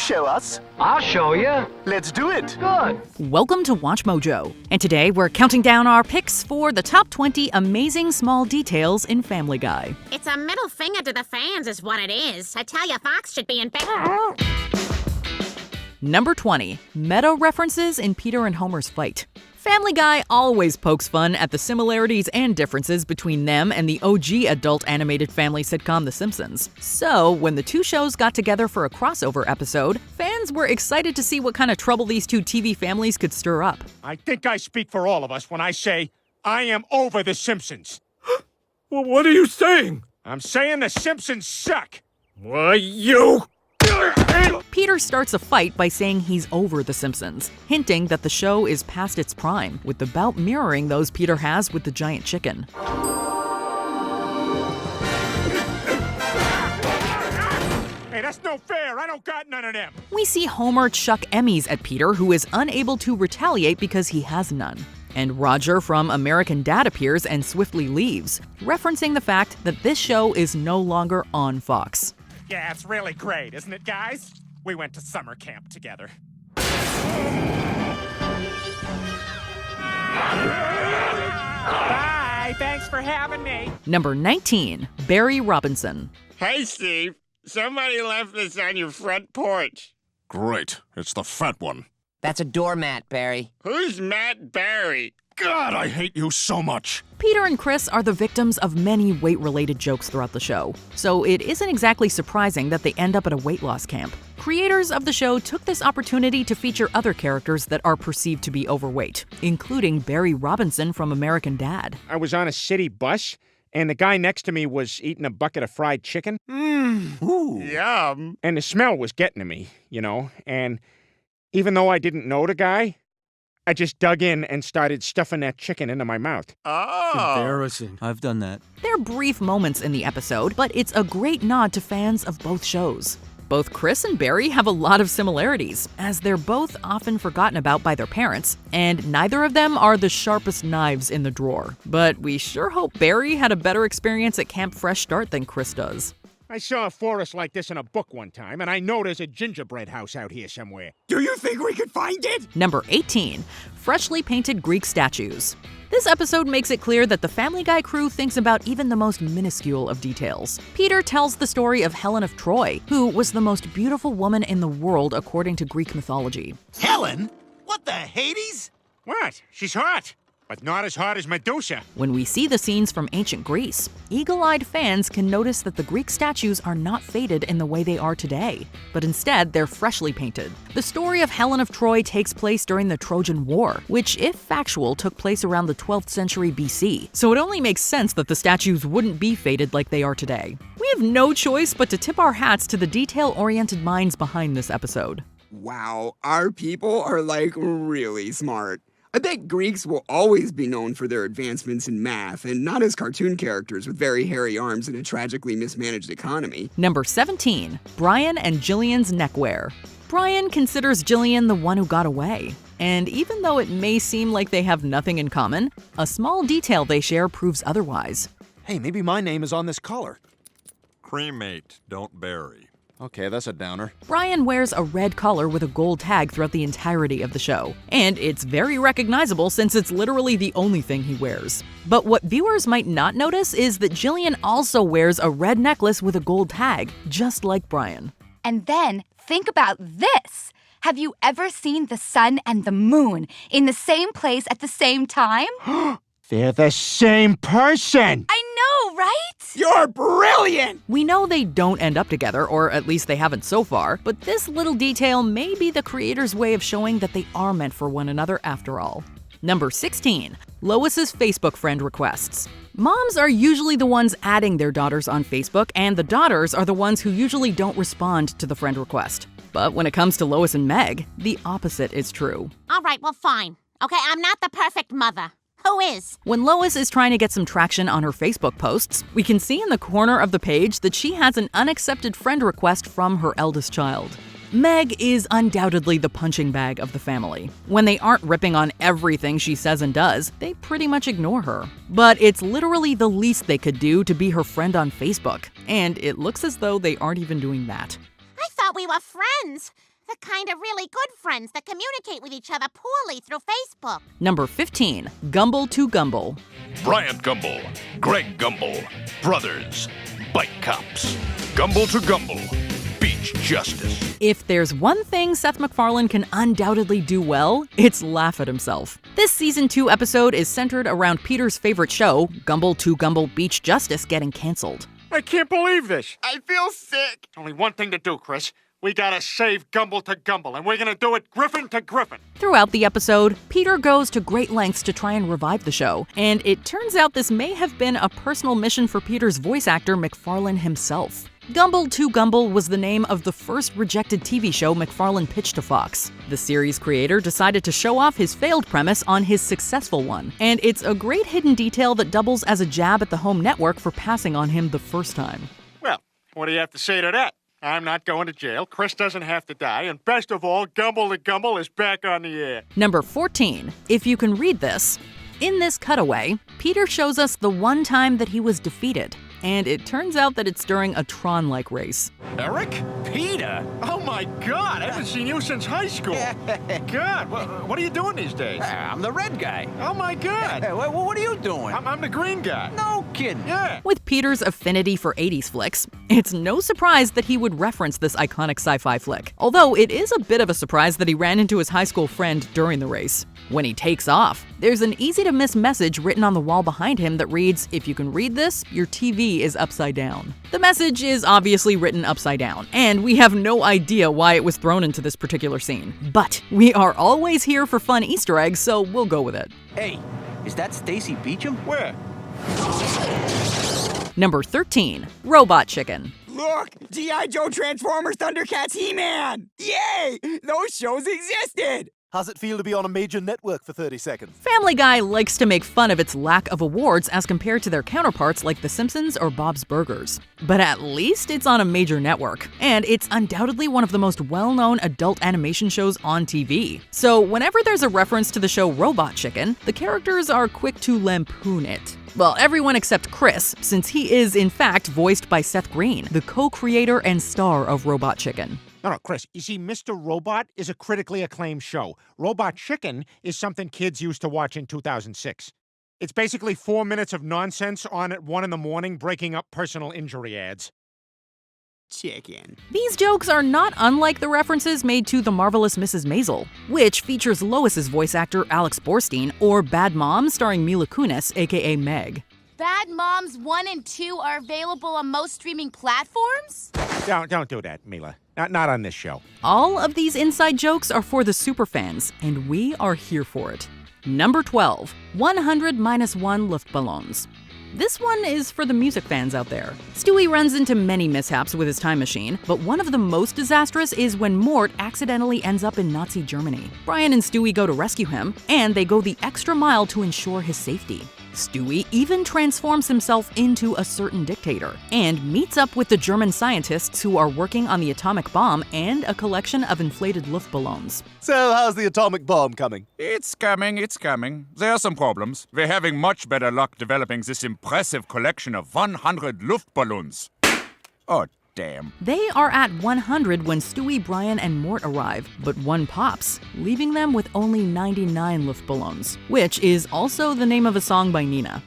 show us? I'll show you. Let's do it. Good. Welcome to Watch Mojo, and today we're counting down our picks for the top 20 amazing small details in Family Guy. It's a middle finger to the fans is what it is. I tell you, Fox should be in bed. Number 20, Meadow References in Peter and Homer's fight. Family Guy always pokes fun at the similarities and differences between them and the OG adult animated family sitcom The Simpsons. So, when the two shows got together for a crossover episode, fans were excited to see what kind of trouble these two TV families could stir up. I think I speak for all of us when I say I am over The Simpsons. Well, what are you saying? I'm saying The Simpsons suck. Why, you... Peter starts a fight by saying he's over The Simpsons, hinting that the show is past its prime, with the bout mirroring those Peter has with the giant chicken. Hey, that's no fair. I don't got none of them. We see Homer chuck Emmys at Peter, who is unable to retaliate because he has none. And Roger from American Dad appears and swiftly leaves, referencing the fact that this show is no longer on Fox. Yeah, it's really great, isn't it, guys? We went to summer camp together. Bye, thanks for having me. Number 19, Barry Robinson. Hey, Steve. Somebody left this on your front porch. Great. It's the fat one. That's a doormat, Barry. Who's Matt Barry? God, I hate you so much. Peter and Chris are the victims of many weight-related jokes throughout the show, so it isn't exactly surprising that they end up at a weight loss camp. Creators of the show took this opportunity to feature other characters that are perceived to be overweight, including Barry Robinson from American Dad. I was on a city bus, and the guy next to me was eating a bucket of fried chicken. Yum. And the smell was getting to me, and even though I didn't know the guy, I just dug in and started stuffing that chicken into my mouth. Oh. Embarrassing. I've done that. They're brief moments in the episode, but it's a great nod to fans of both shows. Both Chris and Barry have a lot of similarities, as they're both often forgotten about by their parents, and neither of them are the sharpest knives in the drawer. But we sure hope Barry had a better experience at Camp Fresh Start than Chris does. I saw a forest like this in a book one time, and I know there's a gingerbread house out here somewhere. Do you think we could find it? Number 18, freshly painted Greek statues. This episode makes it clear that the Family Guy crew thinks about even the most minuscule of details. Peter tells the story of Helen of Troy, who was the most beautiful woman in the world according to Greek mythology. Helen? What the Hades? What? She's hot, but not as hot as Medusa. When we see the scenes from ancient Greece, eagle-eyed fans can notice that the Greek statues are not faded in the way they are today, but instead they're freshly painted. The story of Helen of Troy takes place during the Trojan War, which, if factual, took place around the 12th century BC, so it only makes sense that the statues wouldn't be faded like they are today. We have no choice but to tip our hats to the detail-oriented minds behind this episode. Wow, our people are really smart. I bet Greeks will always be known for their advancements in math and not as cartoon characters with very hairy arms and a tragically mismanaged economy. Number 17, Brian and Jillian's Neckwear. Brian considers Jillian the one who got away. And even though it may seem like they have nothing in common, a small detail they share proves otherwise. Hey, maybe my name is on this collar. Cremate, don't bury. Okay, that's a downer. Brian wears a red collar with a gold tag throughout the entirety of the show, and it's very recognizable since it's literally the only thing he wears. But what viewers might not notice is that Jillian also wears a red necklace with a gold tag, just like Brian. And then, think about this! Have you ever seen the sun and the moon in the same place at the same time? They're the same person! I know, right? You're brilliant! We know they don't end up together, or at least they haven't so far, but this little detail may be the creator's way of showing that they are meant for one another after all. Number 16, Lois's Facebook friend requests. Moms are usually the ones adding their daughters on Facebook, and the daughters are the ones who usually don't respond to the friend request. But when it comes to Lois and Meg, the opposite is true. All right, well, fine. Okay, I'm not the perfect mother. Who is? When Lois is trying to get some traction on her Facebook posts, we can see in the corner of the page that she has an unaccepted friend request from her eldest child. Meg is undoubtedly the punching bag of the family. When they aren't ripping on everything she says and does, they pretty much ignore her. But it's literally the least they could do to be her friend on Facebook, and it looks as though they aren't even doing that. I thought thought we were friends. The kind of really good friends that communicate with each other poorly through Facebook. Number 15, Gumble to Gumble. Bryant Gumble, Greg Gumble, brothers, bike cops. Gumble to Gumble, beach justice. If there's one thing Seth MacFarlane can undoubtedly do well, it's laugh at himself. This Season 2 episode is centered around Peter's favorite show, Gumble to Gumble Beach Justice, getting canceled. I can't believe this. I feel sick. Only one thing to do, Chris. We gotta save Gumble to Gumble, and we're gonna do it Griffin to Griffin. Throughout the episode, Peter goes to great lengths to try and revive the show, and it turns out this may have been a personal mission for Peter's voice actor, MacFarlane himself. Gumble to Gumble was the name of the first rejected TV show MacFarlane pitched to Fox. The series creator decided to show off his failed premise on his successful one, and it's a great hidden detail that doubles as a jab at the home network for passing on him the first time. Well, what do you have to say to that? I'm not going to jail, Chris doesn't have to die, and best of all, Gumble to Gumble is back on the air. Number 14, if you can read this. In this cutaway, Peter shows us the one time that he was defeated, and it turns out that it's during a Tron-like race. Eric? Peter? Oh my God, I haven't seen you since high school. God, what are you doing these days? I'm the red guy. Oh my God. What are you doing? I'm the green guy. No kidding. Yeah. With Peter's affinity for 80s flicks, it's no surprise that he would reference this iconic sci-fi flick. Although it is a bit of a surprise that he ran into his high school friend during the race. When he takes off, there's an easy-to-miss message written on the wall behind him that reads, "If you can read this, your TV is upside down." The message is obviously written upside down, and we have no idea why it was thrown into this particular scene. But we are always here for fun Easter eggs, so we'll go with it. Hey, is that Stacy Beecham? Where? Number 13, Robot Chicken. Look! G.I. Joe, Transformers, Thundercats, He-Man! Yay! Those shows existed! How's it feel to be on a major network for 30 seconds? Family Guy likes to make fun of its lack of awards as compared to their counterparts like The Simpsons or Bob's Burgers. But at least it's on a major network, and it's undoubtedly one of the most well-known adult animation shows on TV. So whenever there's a reference to the show Robot Chicken, the characters are quick to lampoon it. Well, everyone except Chris, since he is in fact voiced by Seth Green, the co-creator and star of Robot Chicken. No, Chris, you see, Mr. Robot is a critically acclaimed show. Robot Chicken is something kids used to watch in 2006. It's basically 4 minutes of nonsense on at 1 in the morning breaking up personal injury ads. Chicken. These jokes are not unlike the references made to The Marvelous Mrs. Maisel, which features Lois's voice actor Alex Borstein, or Bad Moms starring Mila Kunis, aka Meg. Bad Moms 1 and 2 are available on most streaming platforms? Don't do that, Mila. Not on this show. All of these inside jokes are for the superfans, and we are here for it. Number 12, 100 minus 1 Lof Balloons. This one is for the music fans out there. Stewie runs into many mishaps with his time machine, but one of the most disastrous is when Mort accidentally ends up in Nazi Germany. Brian and Stewie go to rescue him, and they go the extra mile to ensure his safety. Stewie even transforms himself into a certain dictator and meets up with the German scientists who are working on the atomic bomb and a collection of inflated Lof balloons. So, how's the atomic bomb coming? It's coming. There are some problems. We're having much better luck developing this impressive collection of 100 Lof balloons. Oh, damn. They are at 100 when Stewie, Brian, and Mort arrive, but one pops, leaving them with only 99 Lof balloons, which is also the name of a song by Nina.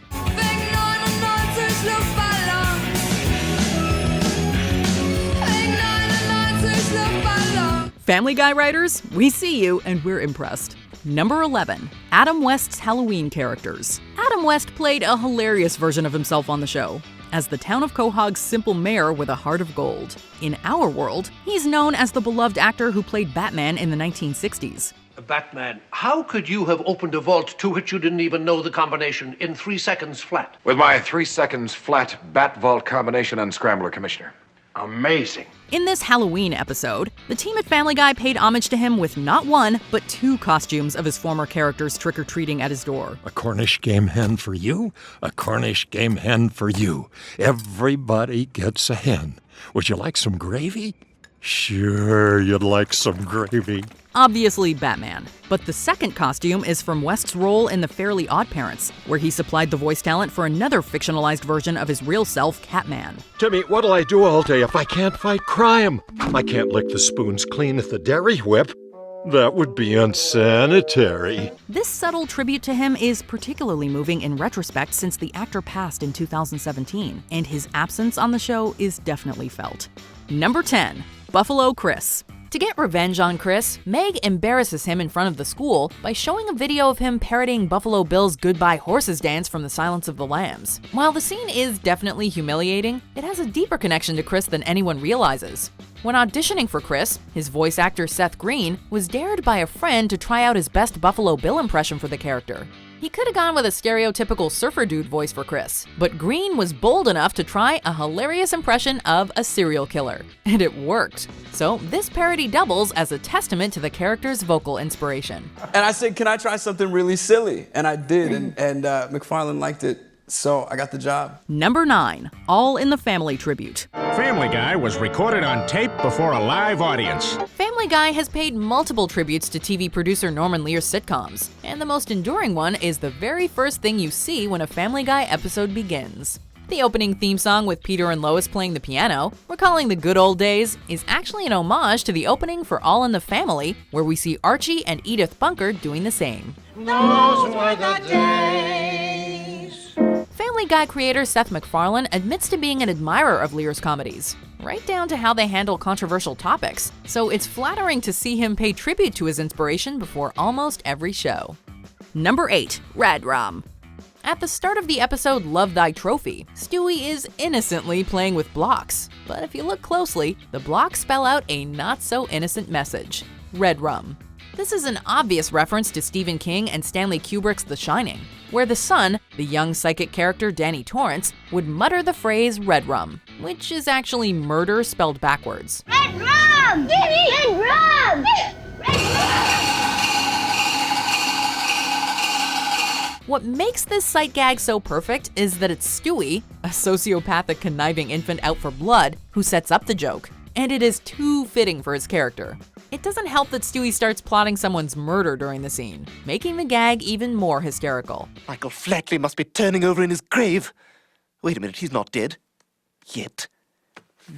Family Guy writers, we see you and we're impressed. Number 11, Adam West's Halloween characters. Adam West played a hilarious version of himself on the show, as the town of Quahog's simple mayor with a heart of gold. In our world, he's known as the beloved actor who played Batman in the 1960s. Batman, how could you have opened a vault to which you didn't even know the combination in 3 seconds flat? With my 3 seconds flat Bat Vault combination unscrambler, Commissioner. Amazing. In this Halloween episode, the team at Family Guy paid homage to him with not one, but 2 costumes of his former characters trick-or-treating at his door. A Cornish game hen for you, a Cornish game hen for you. Everybody gets a hen. Would you like some gravy? Sure, you'd like some gravy. Obviously Batman. But the second costume is from West's role in The Fairly OddParents, where he supplied the voice talent for another fictionalized version of his real self, Catman. Timmy, what'll I do all day if I can't fight crime? I can't lick the spoons clean at the dairy whip. That would be unsanitary. This subtle tribute to him is particularly moving in retrospect since the actor passed in 2017, and his absence on the show is definitely felt. Number 10. Buffalo Chris. To get revenge on Chris, Meg embarrasses him in front of the school by showing a video of him parodying Buffalo Bill's Goodbye Horses dance from The Silence of the Lambs. While the scene is definitely humiliating, it has a deeper connection to Chris than anyone realizes. When auditioning for Chris, his voice actor Seth Green was dared by a friend to try out his best Buffalo Bill impression for the character. He could have gone with a stereotypical surfer dude voice for Chris, but Green was bold enough to try a hilarious impression of a serial killer, and it worked. So this parody doubles as a testament to the character's vocal inspiration. And I said, can I try something really silly? And I did, and McFarlane liked it, so I got the job. Number 9. All in the Family tribute. Family Guy was recorded on tape before a live audience. Family Guy has paid multiple tributes to TV producer Norman Lear's sitcoms, and the most enduring one is the very first thing you see when a Family Guy episode begins. The opening theme song with Peter and Lois playing the piano, recalling the good old days, is actually an homage to the opening for All in the Family, where we see Archie and Edith Bunker doing the same. Those were the days. Family Guy creator Seth MacFarlane admits to being an admirer of Lear's comedies, right down to how they handle controversial topics, so it's flattering to see him pay tribute to his inspiration before almost every show. Number 8. Red Rum. At the start of the episode Love Thy Trophy, Stewie is innocently playing with blocks, but if you look closely, the blocks spell out a not-so-innocent message: Red Rum. This is an obvious reference to Stephen King and Stanley Kubrick's The Shining, where the son, the young psychic character Danny Torrance, would mutter the phrase Red Rum, which is actually murder spelled backwards. Red rum! Give me red rum! Red rum! What makes this sight gag so perfect is that it's Stewie, a sociopathic conniving infant out for blood, who sets up the joke, and it is too fitting for his character. It doesn't help that Stewie starts plotting someone's murder during the scene, making the gag even more hysterical. Michael Flatley must be turning over in his grave. Wait a minute, he's not dead. Yet.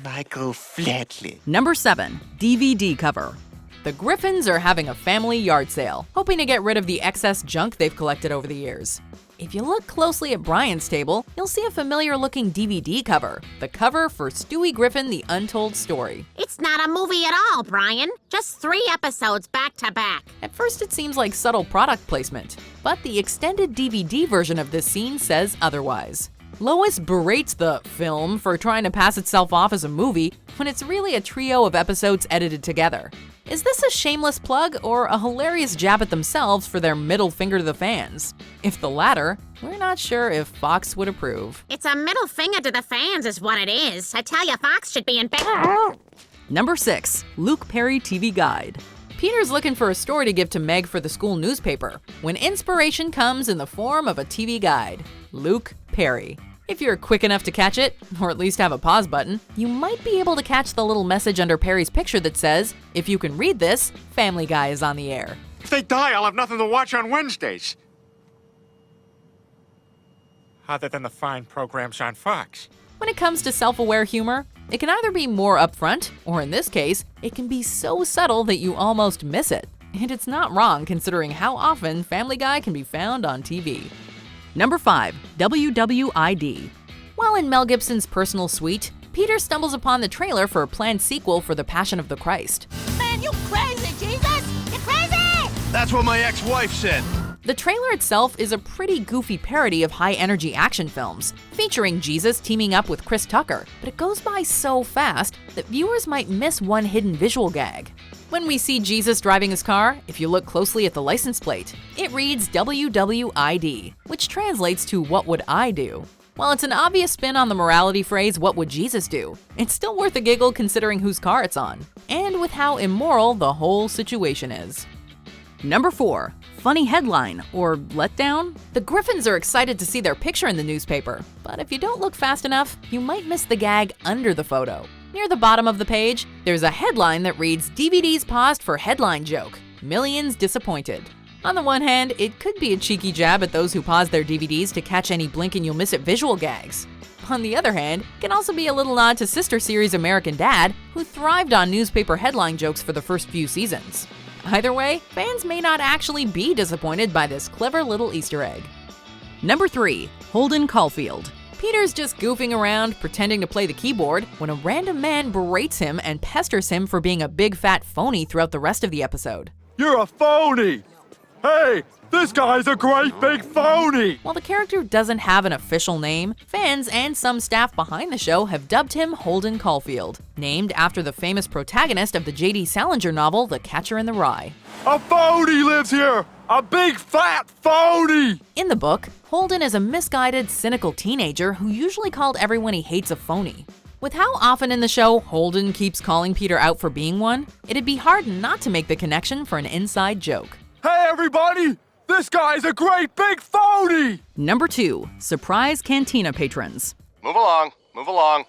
Michael Flatley. Number 7. DVD cover. The Griffins are having a family yard sale, hoping to get rid of the excess junk they've collected over the years. If you look closely at Brian's table, you'll see a familiar-looking DVD cover, the cover for Stewie Griffin: The Untold Story. It's not a movie at all, Brian. Just 3 episodes back to back. At first it seems like subtle product placement, but the extended DVD version of this scene says otherwise. Lois berates the film for trying to pass itself off as a movie when it's really a trio of episodes edited together. Is this a shameless plug or a hilarious jab at themselves for their middle finger to the fans? If the latter, we're not sure if Fox would approve. It's a middle finger to the fans is what it is. I tell you, Fox should be in bed. Number 6. Luke Perry TV Guide. Peter's looking for a story to give to Meg for the school newspaper, when inspiration comes in the form of a TV guide. Luke Perry. If you're quick enough to catch it, or at least have a pause button, you might be able to catch the little message under Perry's picture that says, "If you can read this, Family Guy is on the air." If they die, I'll have nothing to watch on Wednesdays. Other than the fine programs on Fox. When it comes to self-aware humor, it can either be more upfront, or in this case, it can be so subtle that you almost miss it. And it's not wrong considering how often Family Guy can be found on TV. Number 5. WWID. While in Mel Gibson's personal suite, Peter stumbles upon the trailer for a planned sequel for The Passion of the Christ. Man, you crazy, Jesus! You crazy! That's what my ex-wife said. The trailer itself is a pretty goofy parody of high-energy action films, featuring Jesus teaming up with Chris Tucker, but it goes by so fast that viewers might miss one hidden visual gag. When we see Jesus driving his car, if you look closely at the license plate, it reads WWID, which translates to "What would I do?" While it's an obvious spin on the morality phrase "What would Jesus do?", it's still worth a giggle considering whose car it's on, and with how immoral the whole situation is. Number 4. Funny headline, or letdown? The Griffins are excited to see their picture in the newspaper, but if you don't look fast enough, you might miss the gag under the photo. Near the bottom of the page, there's a headline that reads, "DVDs paused for headline joke. Millions disappointed." On the one hand, it could be a cheeky jab at those who pause their DVDs to catch any blink and you'll miss it visual gags. On the other hand, it can also be a little nod to sister series American Dad, who thrived on newspaper headline jokes for the first few seasons. Either way, fans may not actually be disappointed by this clever little Easter egg. Number 3. Holden Caulfield. Peter's just goofing around, pretending to play the keyboard, when a random man berates him and pesters him for being a big fat phony throughout the rest of the episode. You're a phony! Hey, this guy's a great big phony! While the character doesn't have an official name, fans and some staff behind the show have dubbed him Holden Caulfield, named after the famous protagonist of the J.D. Salinger novel The Catcher in the Rye. A phony lives here! A big fat phony! In the book, Holden is a misguided, cynical teenager who usually called everyone he hates a phony. With how often in the show Holden keeps calling Peter out for being one, it'd be hard not to make the connection for an inside joke. Hey everybody! This guy's a great big phony! Number 2. Surprise Cantina patrons. Move along, move along.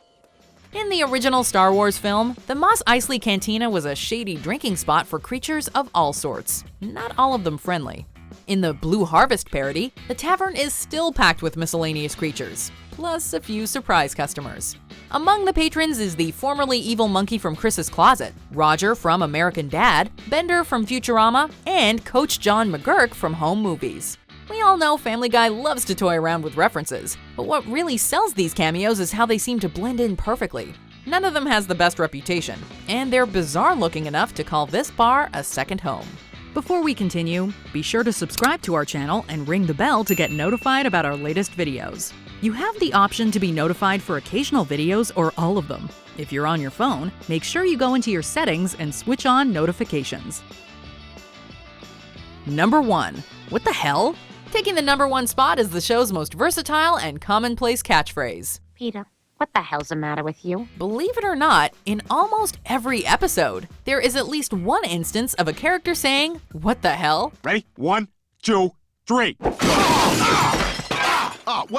In the original Star Wars film, the Mos Eisley Cantina was a shady drinking spot for creatures of all sorts, not all of them friendly. In the Blue Harvest parody, the tavern is still packed with miscellaneous creatures, plus a few surprise customers. Among the patrons is the formerly evil monkey from Chris's Closet, Roger from American Dad, Bender from Futurama, and Coach John McGurk from Home Movies. We all know Family Guy loves to toy around with references, but what really sells these cameos is how they seem to blend in perfectly. None of them has the best reputation, and they're bizarre looking enough to call this bar a second home. Before we continue, be sure to subscribe to our channel and ring the bell to get notified about our latest videos. You have the option to be notified for occasional videos or all of them. If you're on your phone, make sure you go into your settings and switch on notifications. Number 1. What the hell? Taking the number 1 spot is the show's most versatile and commonplace catchphrase. Peter, what the hell's the matter with you? Believe it or not, in almost every episode, there is at least one instance of a character saying, "What the hell?" Ready? 1, 2, 3.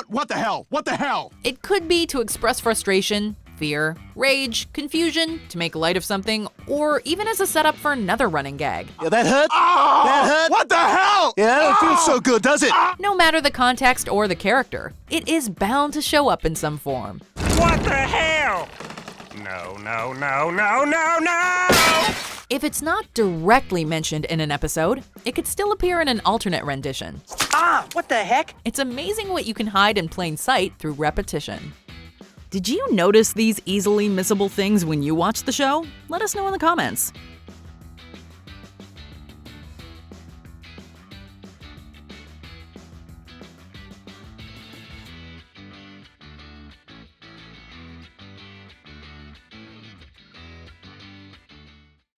What the hell? What the hell? It could be to express frustration, fear, rage, confusion, to make light of something, or even as a setup for another running gag. Yeah, that hurt? That hurt? What the hell? Yeah, that don't feel so good, does it? No matter the context or the character, it is bound to show up in some form. What the hell? No, no, no, no, no, no! If it's not directly mentioned in an episode, it could still appear in an alternate rendition. What the heck? It's amazing what you can hide in plain sight through repetition. Did you notice these easily missable things when you watch the show? Let us know in the comments.